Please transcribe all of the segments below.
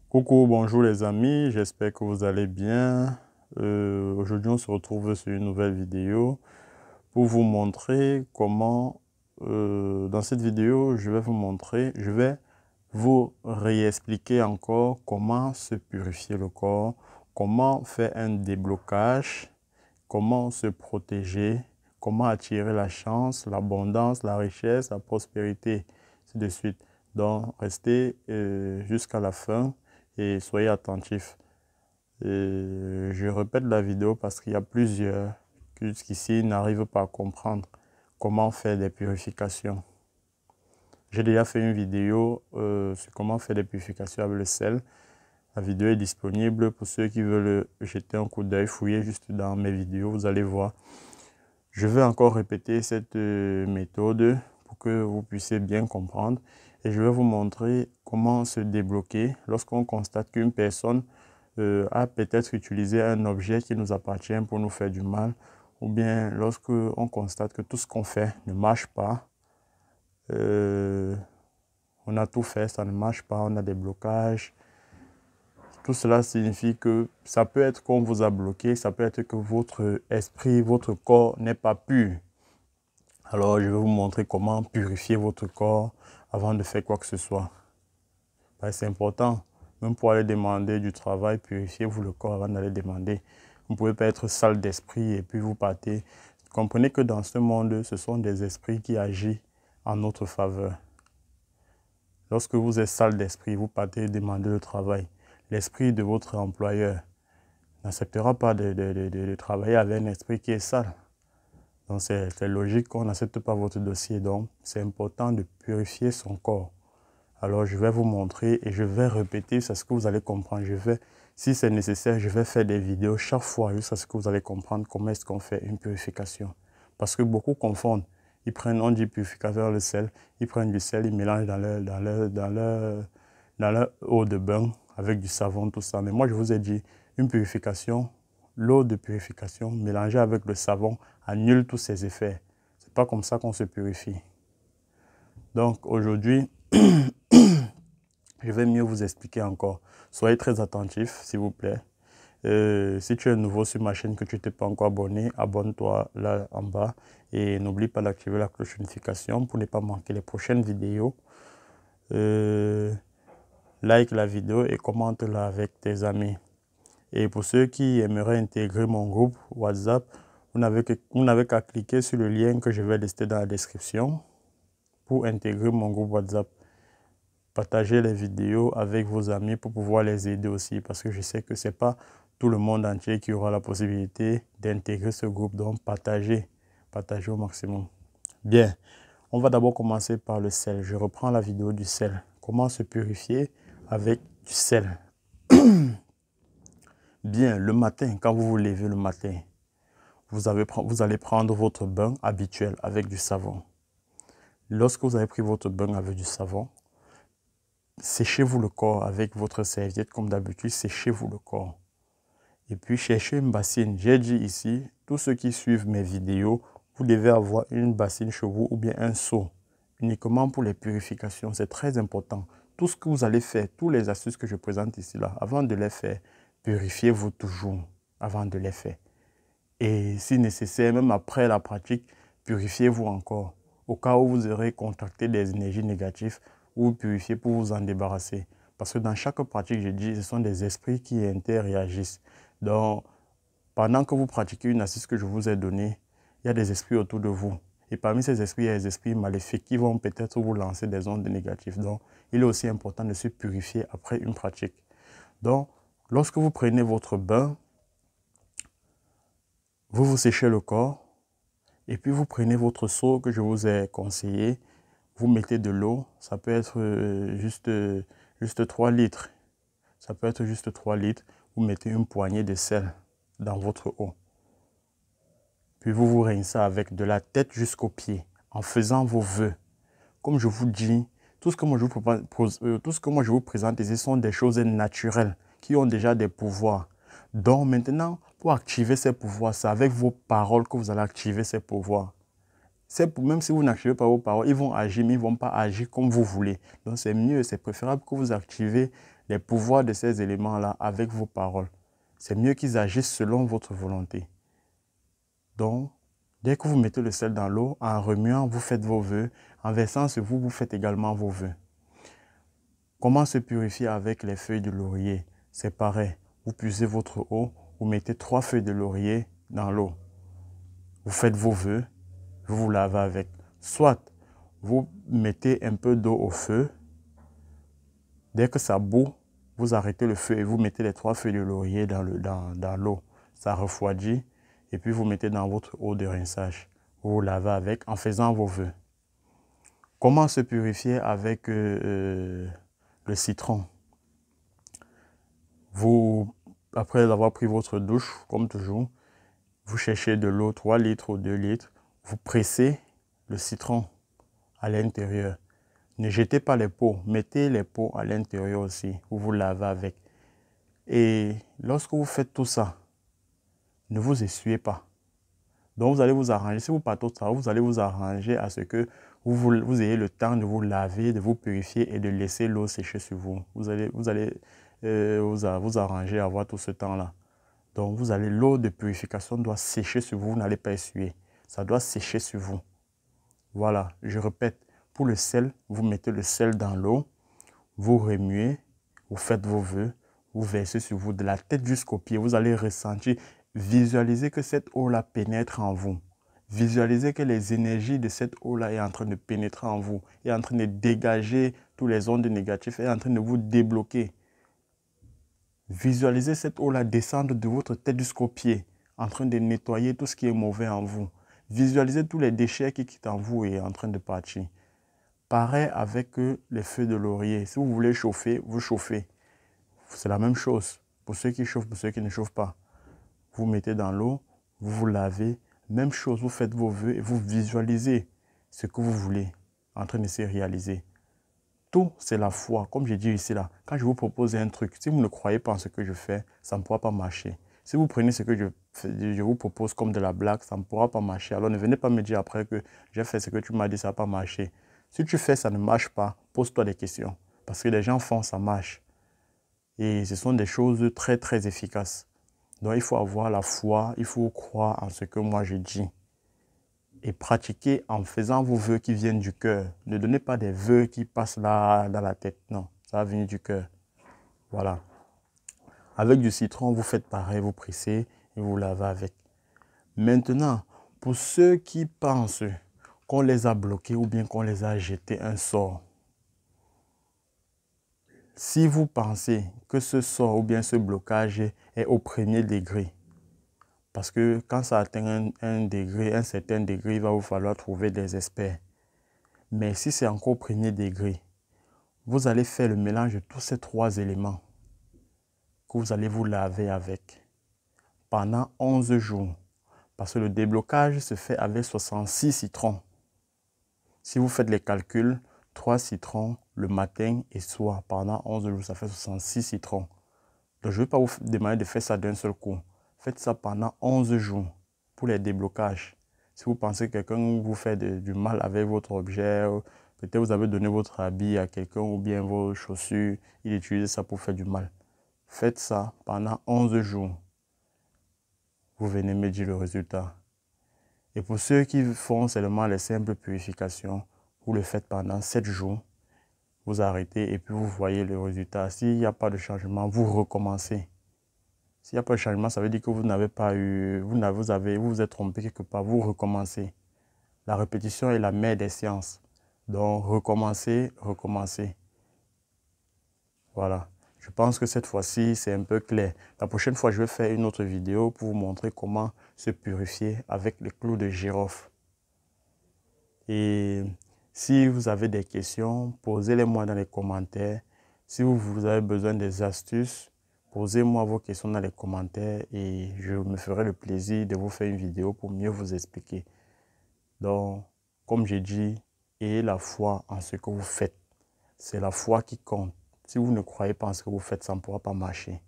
Coucou, bonjour les amis, j'espère que vous allez bien. Aujourd'hui, on se retrouve sur une nouvelle vidéo pour vous montrer comment, dans cette vidéo, je vais vous réexpliquer encore comment se purifier le corps, comment faire un déblocage, comment se protéger, comment attirer la chance, l'abondance, la richesse, la prospérité, ainsi de suite. Donc, restez jusqu'à la fin et soyez attentifs. Je répète la vidéo parce qu'il y a plusieurs qui jusqu'ici n'arrivent pas à comprendre comment faire des purifications. J'ai déjà fait une vidéo sur comment faire des purifications avec le sel. La vidéo est disponible pour ceux qui veulent jeter un coup d'œil, fouiller juste dans mes vidéos, vous allez voir. Je vais encore répéter cette méthode pour que vous puissiez bien comprendre et je vais vous montrer comment se débloquer lorsqu'on constate qu'une personne a peut-être utilisé un objet qui nous appartient pour nous faire du mal ou bien lorsqu'on constate que tout ce qu'on fait ne marche pas. On a tout fait, ça ne marche pas, on a des blocages. Tout cela signifie que ça peut être qu'on vous a bloqué, ça peut être que votre esprit, votre corps n'est pas pur. Alors, je vais vous montrer comment purifier votre corps avant de faire quoi que ce soit. C'est important, même pour aller demander du travail, purifiez-vous le corps avant d'aller demander. Vous ne pouvez pas être sale d'esprit et puis vous partez. Comprenez que dans ce monde, ce sont des esprits qui agissent en notre faveur. Lorsque vous êtes sale d'esprit, vous partez demander le travail. L'esprit de votre employeur n'acceptera pas de travailler avec un esprit qui est sale. Donc c'est logique qu'on n'accepte pas votre dossier. Donc c'est important de purifier son corps. Alors je vais vous montrer et je vais répéter, c'est ce que vous allez comprendre. Si c'est nécessaire, je vais faire des vidéos chaque fois jusqu'à ce que vous allez comprendre comment est-ce qu'on fait une purification. Parce que beaucoup confondent. On dit purificateur le sel, ils prennent du sel, ils mélangent dans leur eau de bain avec du savon, tout ça. Mais moi je vous ai dit, une purification, l'eau de purification mélangée avec le savon annule tous ses effets. C'est pas comme ça qu'on se purifie. Donc aujourd'hui, je vais mieux vous expliquer encore. Soyez très attentifs, s'il vous plaît. Si tu es nouveau sur ma chaîne, que tu n'es pas encore abonné, abonne-toi là en bas. Et n'oublie pas d'activer la cloche de notification pour ne pas manquer les prochaines vidéos. Like la vidéo et commente-la avec tes amis. Et pour ceux qui aimeraient intégrer mon groupe WhatsApp, vous n'avez qu'à cliquer sur le lien que je vais laisser dans la description pour intégrer mon groupe WhatsApp. Partagez les vidéos avec vos amis pour pouvoir les aider aussi parce que je sais que ce n'est pas tout le monde entier qui aura la possibilité d'intégrer ce groupe. Donc partagez au maximum. Bien, on va d'abord commencer par le sel. Je reprends la vidéo du sel. Comment se purifier avec du sel. Bien, le matin, quand vous vous levez le matin, vous allez prendre votre bain habituel avec du savon. Lorsque vous avez pris votre bain avec du savon, séchez-vous le corps avec votre serviette comme d'habitude, séchez-vous le corps. Et puis cherchez une bassine. J'ai dit ici, tous ceux qui suivent mes vidéos, vous devez avoir une bassine chez vous ou bien un seau. Uniquement pour les purifications, c'est très important. Tout ce que vous allez faire, toutes les astuces que je présente ici, là, avant de les faire, purifiez-vous toujours avant de les faire. Et si nécessaire, même après la pratique, purifiez-vous encore. Au cas où vous aurez contacté des énergies négatives, vous purifiez pour vous en débarrasser. Parce que dans chaque pratique, je dis, ce sont des esprits qui interagissent. Donc, pendant que vous pratiquez une astuce que je vous ai donnée, il y a des esprits autour de vous. Et parmi ces esprits, il y a des esprits maléfiques qui vont peut-être vous lancer des ondes négatives. Donc, il est aussi important de se purifier après une pratique. Donc, lorsque vous prenez votre bain, vous vous séchez le corps et puis vous prenez votre seau que je vous ai conseillé. Vous mettez de l'eau, ça peut être juste 3 litres. Ça peut être juste 3 litres. Vous mettez une poignée de sel dans votre eau. Puis vous vous rincez avec de la tête jusqu'aux pieds en faisant vos vœux. Comme je vous dis, tout ce que moi je vous présente ici sont des choses naturelles qui ont déjà des pouvoirs. Donc maintenant, pour activer ces pouvoirs, c'est avec vos paroles que vous allez activer ces pouvoirs. Même si vous n'activez pas vos paroles, ils vont agir, mais ils ne vont pas agir comme vous voulez. Donc c'est mieux, c'est préférable que vous activez les pouvoirs de ces éléments-là avec vos paroles. C'est mieux qu'ils agissent selon votre volonté. Donc, dès que vous mettez le sel dans l'eau, en remuant, vous faites vos vœux. En versant sur vous, vous faites également vos vœux. Comment se purifier avec les feuilles de laurier? C'est pareil. Vous puisez votre eau, vous mettez 3 feuilles de laurier dans l'eau. Vous faites vos vœux, vous vous lavez avec. Soit vous mettez un peu d'eau au feu. Dès que ça bout, vous arrêtez le feu et vous mettez les 3 feuilles de laurier dans l'eau. Ça refroidit et puis vous mettez dans votre eau de rinçage. Vous vous lavez avec en faisant vos vœux. Comment se purifier avec le citron? Vous, après avoir pris votre douche, comme toujours, vous cherchez de l'eau 3 litres ou 2 litres. Vous pressez le citron à l'intérieur. Ne jetez pas les peaux, mettez les peaux à l'intérieur aussi. Vous vous lavez avec. Et lorsque vous faites tout ça, ne vous essuyez pas. Donc vous allez vous arranger. Si vous partez au travail, vous allez vous arranger à ce que vous ayez le temps de vous laver, de vous purifier et de laisser l'eau sécher sur vous. Vous allez vous arranger à avoir tout ce temps-là. Donc l'eau de purification doit sécher sur vous, vous n'allez pas essuyer. Ça doit sécher sur vous. Voilà, je répète, pour le sel, vous mettez le sel dans l'eau, vous remuez, vous faites vos vœux, vous versez sur vous de la tête jusqu'aux pieds. Vous allez ressentir, visualiser que cette eau-là pénètre en vous. Visualisez que les énergies de cette eau-là est en train de pénétrer en vous, est en train de dégager tous les ondes négatives, est en train de vous débloquer. Visualisez cette eau-là descendre de votre tête jusqu'aux pieds, en train de nettoyer tout ce qui est mauvais en vous. Visualisez tous les déchets qui quittent en vous et en train de partir. Pareil avec les feuilles de laurier. Si vous voulez chauffer, vous chauffez. C'est la même chose. Pour ceux qui chauffent, pour ceux qui ne chauffent pas. Vous mettez dans l'eau, vous vous lavez. Même chose, vous faites vos vœux et vous visualisez ce que vous voulez en train de se réaliser. Tout, c'est la foi. Comme j'ai dit ici, là, quand je vous propose un truc, si vous ne croyez pas en ce que je fais, ça ne pourra pas marcher. Si vous prenez ce que je vous propose comme de la blague, ça ne pourra pas marcher. Alors ne venez pas me dire après que j'ai fait ce que tu m'as dit, ça n'a pas marché. Si tu fais, ça ne marche pas, pose-toi des questions. Parce que les gens font, ça marche. Et ce sont des choses très, très efficaces. Donc il faut avoir la foi, il faut croire en ce que moi je dis. Et pratiquer en faisant vos vœux qui viennent du cœur. Ne donnez pas des vœux qui passent là dans la tête. Non, ça va venir du cœur. Voilà. Avec du citron, vous faites pareil, vous pressez et vous lavez avec. Maintenant, pour ceux qui pensent qu'on les a bloqués ou bien qu'on les a jetés un sort, si vous pensez que ce sort ou bien ce blocage est au premier degré, parce que quand ça atteint un certain degré, il va vous falloir trouver des experts. Mais si c'est encore au premier degré, vous allez faire le mélange de tous ces 3 éléments que vous allez vous laver avec pendant 11 jours. Parce que le déblocage se fait avec 66 citrons. Si vous faites les calculs, 3 citrons le matin et soir pendant 11 jours, ça fait 66 citrons. Donc je ne vais pas vous demander de faire ça d'un seul coup. Faites ça pendant 11 jours pour les déblocages. Si vous pensez que quelqu'un vous fait du mal avec votre objet, peut-être vous avez donné votre habit à quelqu'un ou bien vos chaussures, il utilise ça pour faire du mal. Faites ça pendant 11 jours. Vous venez me dire le résultat. Et pour ceux qui font seulement les simples purifications, vous le faites pendant 7 jours. Vous arrêtez et puis vous voyez le résultat. S'il n'y a pas de changement, vous recommencez. S'il n'y a pas de changement, ça veut dire que vous n'avez pas eu, vous vous êtes trompé quelque part, vous recommencez. La répétition est la mère des sciences. Donc, recommencez, recommencez. Voilà. Je pense que cette fois-ci, c'est un peu clair. La prochaine fois, je vais faire une autre vidéo pour vous montrer comment se purifier avec le clou de girofle. Et si vous avez des questions, posez-les-moi dans les commentaires. Si vous avez besoin des astuces, posez-moi vos questions dans les commentaires et je me ferai le plaisir de vous faire une vidéo pour mieux vous expliquer. Donc, comme j'ai dit, ayez la foi en ce que vous faites. C'est la foi qui compte. Si vous ne croyez pas en ce que vous faites, ça ne pourra pas marcher.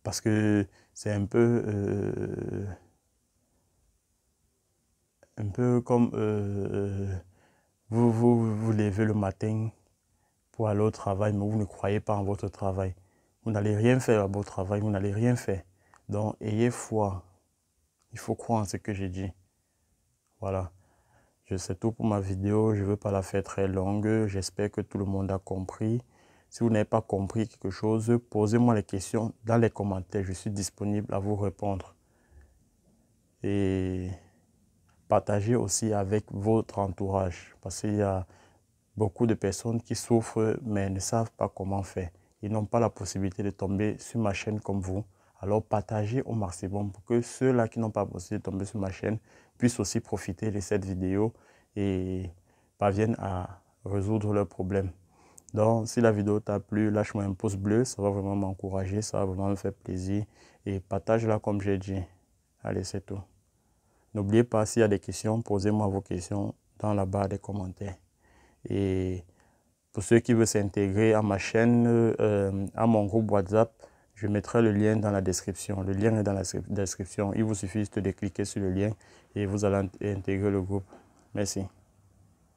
Parce que c'est un peu comme vous levez le matin pour aller au travail, mais vous ne croyez pas en votre travail. Vous n'allez rien faire à votre travail, vous n'allez rien faire. Donc, ayez foi. Il faut croire en ce que j'ai dit. Voilà. C'est tout pour ma vidéo. Je ne veux pas la faire très longue. J'espère que tout le monde a compris. Si vous n'avez pas compris quelque chose, posez-moi les questions dans les commentaires. Je suis disponible à vous répondre. Et partagez aussi avec votre entourage. Parce qu'il y a beaucoup de personnes qui souffrent mais ne savent pas comment faire. Ils n'ont pas la possibilité de tomber sur ma chaîne comme vous. Alors partagez au maximum pour que ceux-là qui n'ont pas la possibilité de tomber sur ma chaîne puissent aussi profiter de cette vidéo et parviennent à résoudre leurs problèmes. Donc si la vidéo t'a plu, lâche-moi un pouce bleu, ça va vraiment m'encourager, ça va vraiment me faire plaisir. Et partage-la comme j'ai dit. Allez, c'est tout. N'oubliez pas, s'il y a des questions, posez-moi vos questions dans la barre des commentaires. Et pour ceux qui veulent s'intégrer à ma chaîne, à mon groupe WhatsApp, je mettrai le lien dans la description. Le lien est dans la description. Il vous suffit juste de cliquer sur le lien et vous allez intégrer le groupe. Merci.